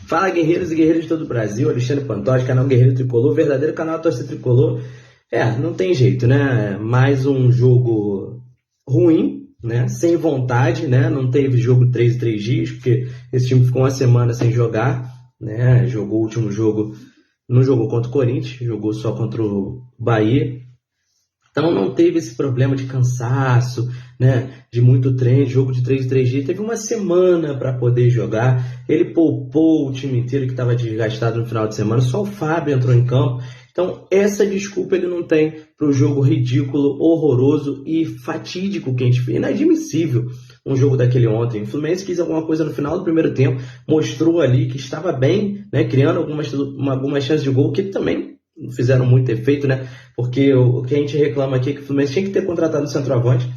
Fala, guerreiros e guerreiras de todo o Brasil, Alexandre Pantoja, canal Guerreiro Tricolor, verdadeiro canal Torcida Tricolor. Não tem jeito, né? Mais um jogo ruim, né? Sem vontade, né? Não teve jogo 3 em 3 dias, porque esse time ficou uma semana sem jogar, né? Jogou o último jogo, não jogou contra o Corinthians, jogou só contra o Bahia. Então não teve esse problema de cansaço, né, de muito treino, jogo de 3 em 3 dias. Teve uma semana para poder jogar. Ele poupou o time inteiro que estava desgastado no final de semana. Só o Fábio entrou em campo. Então essa desculpa ele não tem para o jogo ridículo, horroroso e fatídico que a gente fez. Inadmissível um jogo daquele ontem. O Fluminense quis alguma coisa no final do primeiro tempo. Mostrou ali que estava bem, né, criando algumas chances de gol que também não fizeram muito efeito, né? Porque o que a gente reclama aqui é que o Fluminense tinha que ter contratado um centroavante,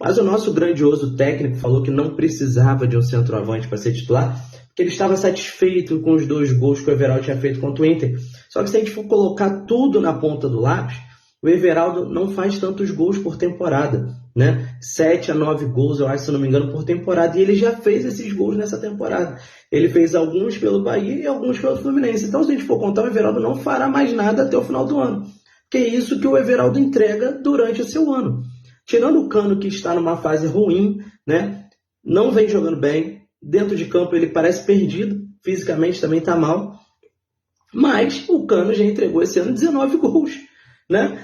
mas o nosso grandioso técnico falou que não precisava de um centroavante para ser titular, porque ele estava satisfeito com os 2 gols que o Everaldo tinha feito contra o Inter. Só que se a gente for colocar tudo na ponta do lápis, o Everaldo não faz tantos gols por temporada, né? 7 a 9 gols, eu acho, se não me engano, por temporada. E ele já fez esses gols nessa temporada. Ele fez alguns pelo Bahia e alguns pelo Fluminense. Então, se a gente for contar, o Everaldo não fará mais nada até o final do ano. Que é isso que o Everaldo entrega durante o seu ano. Tirando o Cano, que está numa fase ruim, né? Não vem jogando bem. Dentro de campo ele parece perdido. Fisicamente também está mal. Mas o Cano já entregou esse ano 19 gols, né?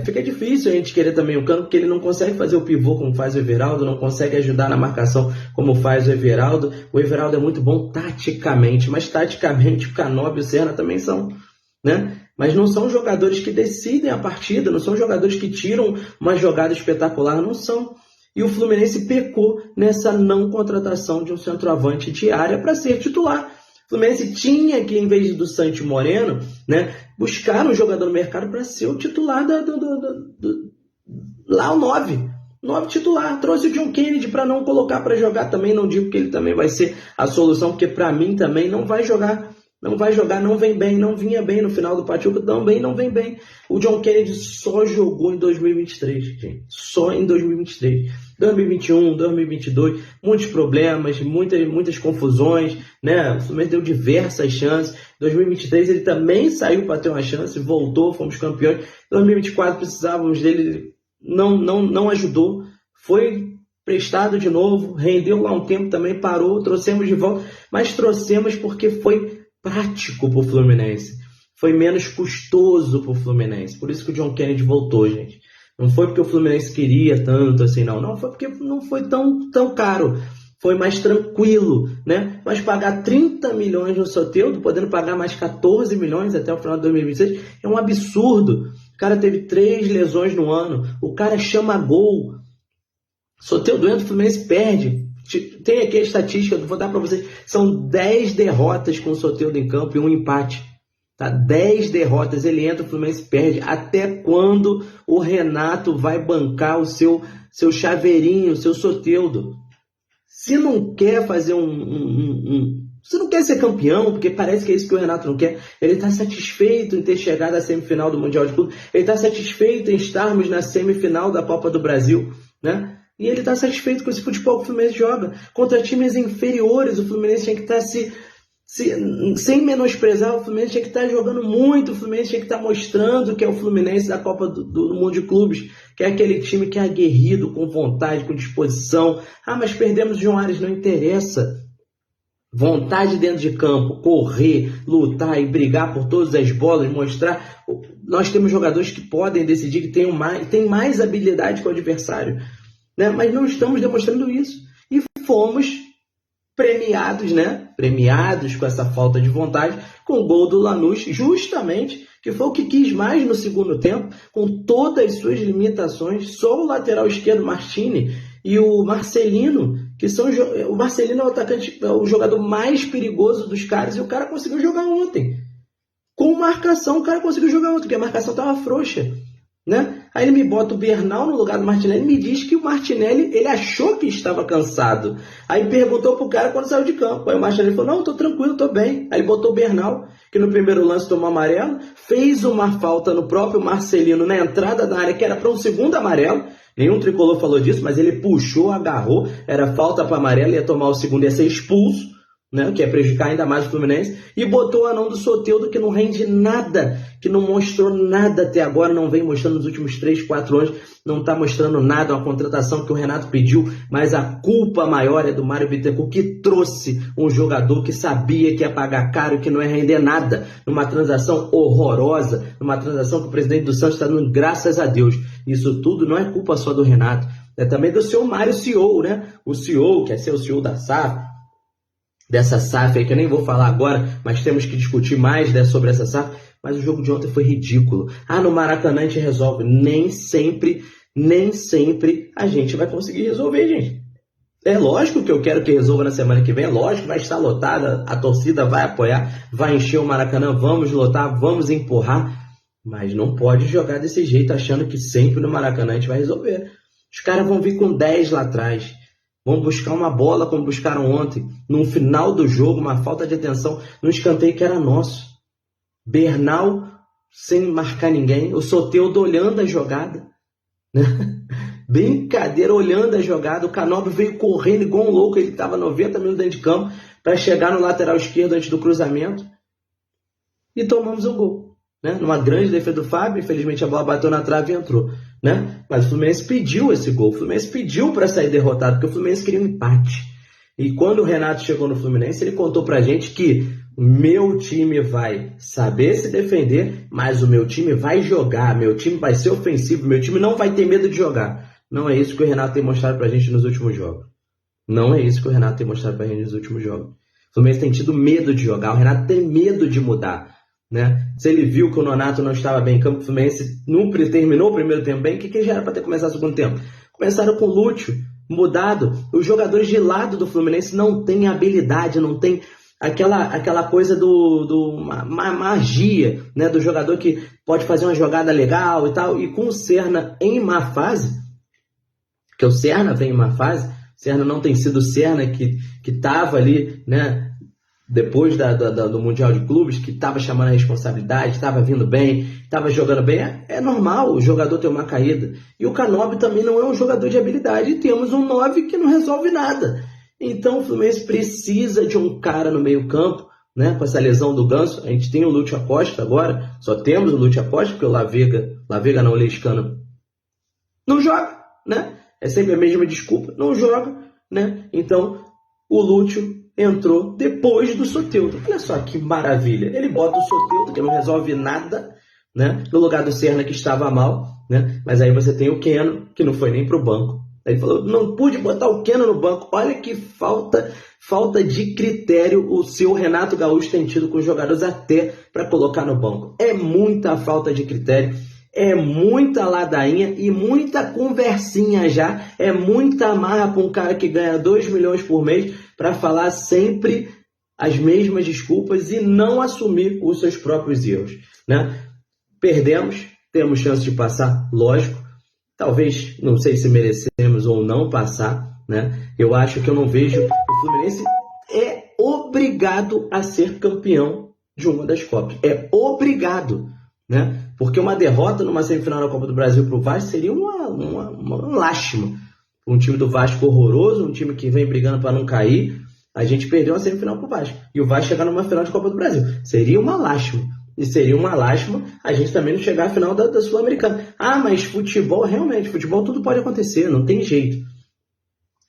Fica difícil a gente querer também o Cano, porque ele não consegue fazer o pivô como faz o Everaldo, não consegue ajudar na marcação como faz o Everaldo. O Everaldo é muito bom taticamente, mas taticamente o Canóbio e o Serna também são, né? Mas não são jogadores que decidem a partida, não são jogadores que tiram uma jogada espetacular, não são. E o Fluminense pecou nessa não contratação de um centroavante de área para ser titular. O Fluminense tinha que, em vez do Santi Moreno, né, buscar um jogador no mercado para ser o titular lá o 9 titular. Trouxe o John Kennedy para não colocar para jogar também. Não digo que ele também vai ser a solução, porque para mim também não vai jogar. Não vem bem, não vinha bem no final do Pachuca, também não vem bem. O John Kennedy só jogou em 2023, gente. Só em 2023. 2021, 2022, muitos problemas, muitas confusões, né? O Fluminense deu diversas chances. 2023 ele também saiu para ter uma chance, voltou, fomos campeões. 2024 precisávamos dele, não ajudou. Foi prestado de novo, rendeu lá um tempo também, parou, trouxemos de volta, mas trouxemos porque foi prático para o Fluminense. Foi menos custoso para o Fluminense. Por isso que o John Kennedy voltou, gente. Não foi porque o Fluminense queria tanto assim, não. Não foi porque não foi tão caro. Foi mais tranquilo, né? Mas pagar 30 milhões no Soteldo, podendo pagar mais 14 milhões até o final de 2026, é um absurdo. O cara teve 3 lesões no ano. O cara chama gol. Soteldo entra, o Fluminense perde. Tem aqui a estatística, vou dar para vocês. São 10 derrotas com o Soteldo em campo e um empate. Tá? 10 derrotas, ele entra, o Fluminense perde. Até quando o Renato vai bancar o seu chaveirinho, o seu Soteldo? Se não quer fazer se não quer ser campeão, porque parece que é isso que o Renato não quer, ele está satisfeito em ter chegado à semifinal do Mundial de Clube, ele está satisfeito em estarmos na semifinal da Copa do Brasil, né? E ele está satisfeito com esse futebol que o Fluminense joga. Contra times inferiores, o Fluminense tinha que estar sem menosprezar, o Fluminense tinha que estar jogando muito, o Fluminense tinha que estar mostrando que é o Fluminense da Copa do Mundo de Clubes, que é aquele time que é aguerrido, com vontade, com disposição. Mas perdemos o João Ares, não interessa. Vontade dentro de campo, correr, lutar e brigar por todas as bolas, mostrar. Nós temos jogadores que podem decidir, que têm mais habilidade que o adversário, né? Mas não estamos demonstrando isso. E fomos premiados, né? Premiados com essa falta de vontade, com o gol do Lanús, justamente, que foi o que quis mais no segundo tempo, com todas as suas limitações. Só o lateral esquerdo, Martini, e o Marcelino, o Marcelino é o atacante, é o jogador mais perigoso dos caras, e o cara conseguiu jogar ontem. Com marcação, o cara conseguiu jogar ontem, porque a marcação estava frouxa, né? Aí ele me bota o Bernal no lugar do Martinelli e me diz que o Martinelli, ele achou que estava cansado. Aí perguntou pro cara quando saiu de campo. Aí o Martinelli falou, não, tô tranquilo, tô bem. Aí ele botou o Bernal, que no primeiro lance tomou amarelo, fez uma falta no próprio Marcelino na entrada da área, que era para um segundo amarelo. Nenhum tricolor falou disso, mas ele puxou, agarrou, era falta para amarelo, ia tomar o segundo, ia ser expulso, né, que é prejudicar ainda mais o Fluminense, e botou o anão do Soteldo, que não rende nada, que não mostrou nada até agora, não vem mostrando nos últimos 3, 4 anos, não está mostrando nada, uma contratação que o Renato pediu, mas a culpa maior é do Mário Bittencourt, que trouxe um jogador que sabia que ia pagar caro e que não ia render nada, numa transação horrorosa, numa transação que o presidente do Santos está dando graças a Deus. Isso tudo não é culpa só do Renato, é também do seu Mário CEO, né? O CEO, que é ser o CEO da SAF, dessa SAF aí, que eu nem vou falar agora, mas temos que discutir mais, né, sobre essa SAF, mas o jogo de ontem foi ridículo. No Maracanã a gente resolve. Nem sempre a gente vai conseguir resolver, gente. É lógico que eu quero que resolva na semana que vem, é lógico que vai estar lotada, a torcida vai apoiar, vai encher o Maracanã, vamos lotar, vamos empurrar, mas não pode jogar desse jeito achando que sempre no Maracanã a gente vai resolver. Os caras vão vir com 10 lá atrás, vão buscar uma bola como buscaram ontem, no final do jogo, uma falta de atenção, num escanteio que era nosso. Bernal sem marcar ninguém, o Soteldo olhando a jogada, né? Brincadeira, olhando a jogada, o Canóbio veio correndo igual um louco, ele estava 90 minutos dentro de campo para chegar no lateral esquerdo antes do cruzamento e tomamos um gol, né? Numa grande defesa do Fábio, infelizmente a bola bateu na trave e entrou, né? Mas o Fluminense pediu esse gol, o Fluminense pediu para sair derrotado, porque o Fluminense queria um empate. E quando o Renato chegou no Fluminense, ele contou pra gente que meu time vai saber se defender, mas o meu time vai jogar, meu time vai ser ofensivo, meu time não vai ter medo de jogar. Não é isso que o Renato tem mostrado pra gente nos últimos jogos. Não é isso que o Renato tem mostrado pra gente nos últimos jogos. O Fluminense tem tido medo de jogar, o Renato tem medo de mudar, né? Se ele viu que o Nonato não estava bem em campo, o Fluminense não terminou o primeiro tempo bem, o que já era para ter começado o segundo tempo? Começaram com o Lúcio mudado. Os jogadores de lado do Fluminense não têm habilidade, não tem aquela coisa uma magia, né, do jogador que pode fazer uma jogada legal e tal. E com o Serna em má fase, que o Serna vem em má fase, o Serna não tem sido o Serna que estava ali, né, depois do Mundial de Clubes, que estava chamando a responsabilidade, estava vindo bem, estava jogando bem. É normal o jogador ter uma caída. E o Canóbio também não é um jogador de habilidade. E temos um 9 que não resolve nada. Então o Fluminense precisa de um cara no meio campo, né, com essa lesão do Ganso. A gente tem o Lúcio Acosta agora, só temos o Lúcio Acosta, porque o Lavega não, o Lescano não joga, né? É sempre a mesma desculpa, não joga, né? Então o Lúcio entrou depois do Soteldo. Olha só que maravilha. Ele bota o Soteldo, que não resolve nada, né, no lugar do Serna, que estava mal, né? Mas aí você tem o Keno, que não foi nem para o banco. Aí ele falou, não pude botar o Keno no banco. Olha que falta de critério o seu Renato Gaúcho tem tido com os jogadores até para colocar no banco. É muita falta de critério. É muita ladainha e muita conversinha já. É muita amarra para um cara que ganha 2 milhões por mês para falar sempre as mesmas desculpas e não assumir os seus próprios erros, né? Perdemos, temos chance de passar, lógico. Talvez, não sei se merecemos ou não passar, né? Eu acho que eu não vejo. O Fluminense é obrigado a ser campeão de uma das Copas. É obrigado, né? Porque uma derrota numa semifinal da Copa do Brasil para o Vasco seria uma lástima. Um time do Vasco horroroso, um time que vem brigando para não cair. A gente perdeu a semifinal para o Vasco. E o Vasco chegar numa final de Copa do Brasil. Seria uma lástima. E seria uma lástima a gente também não chegar à final da Sul-Americana. Mas futebol, realmente, futebol tudo pode acontecer, não tem jeito.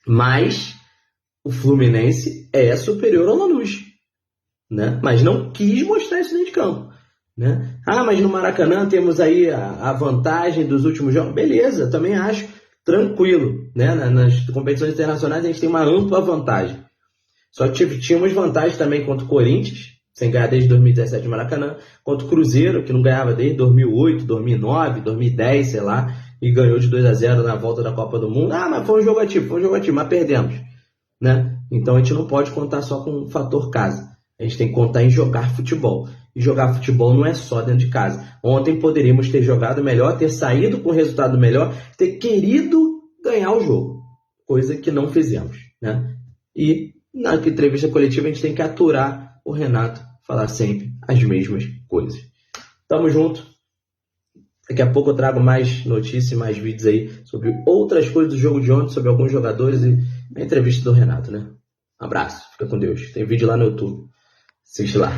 Mas o Fluminense é superior ao Lanús, né? Mas não quis mostrar isso dentro de campo, né? Mas no Maracanã temos aí a vantagem dos últimos jogos. Beleza, também acho tranquilo, né? Nas competições internacionais a gente tem uma ampla vantagem. Só tínhamos vantagem também contra o Corinthians, sem ganhar desde 2017 no Maracanã, contra o Cruzeiro, que não ganhava desde 2008, 2009, 2010, sei lá, e ganhou de 2-0 na volta da Copa do Mundo. Mas foi um jogo ativo, mas perdemos, né? Então a gente não pode contar só com o fator casa. A gente tem que contar em jogar futebol. E jogar futebol não é só dentro de casa. Ontem poderíamos ter jogado melhor, ter saído com resultado melhor, ter querido ganhar o jogo. Coisa que não fizemos, né? E na entrevista coletiva a gente tem que aturar o Renato falar sempre as mesmas coisas. Tamo junto. Daqui a pouco eu trago mais notícias e mais vídeos aí sobre outras coisas do jogo de ontem, sobre alguns jogadores e a entrevista do Renato, né? Um abraço, fica com Deus. Tem vídeo lá no YouTube. Assiste lá.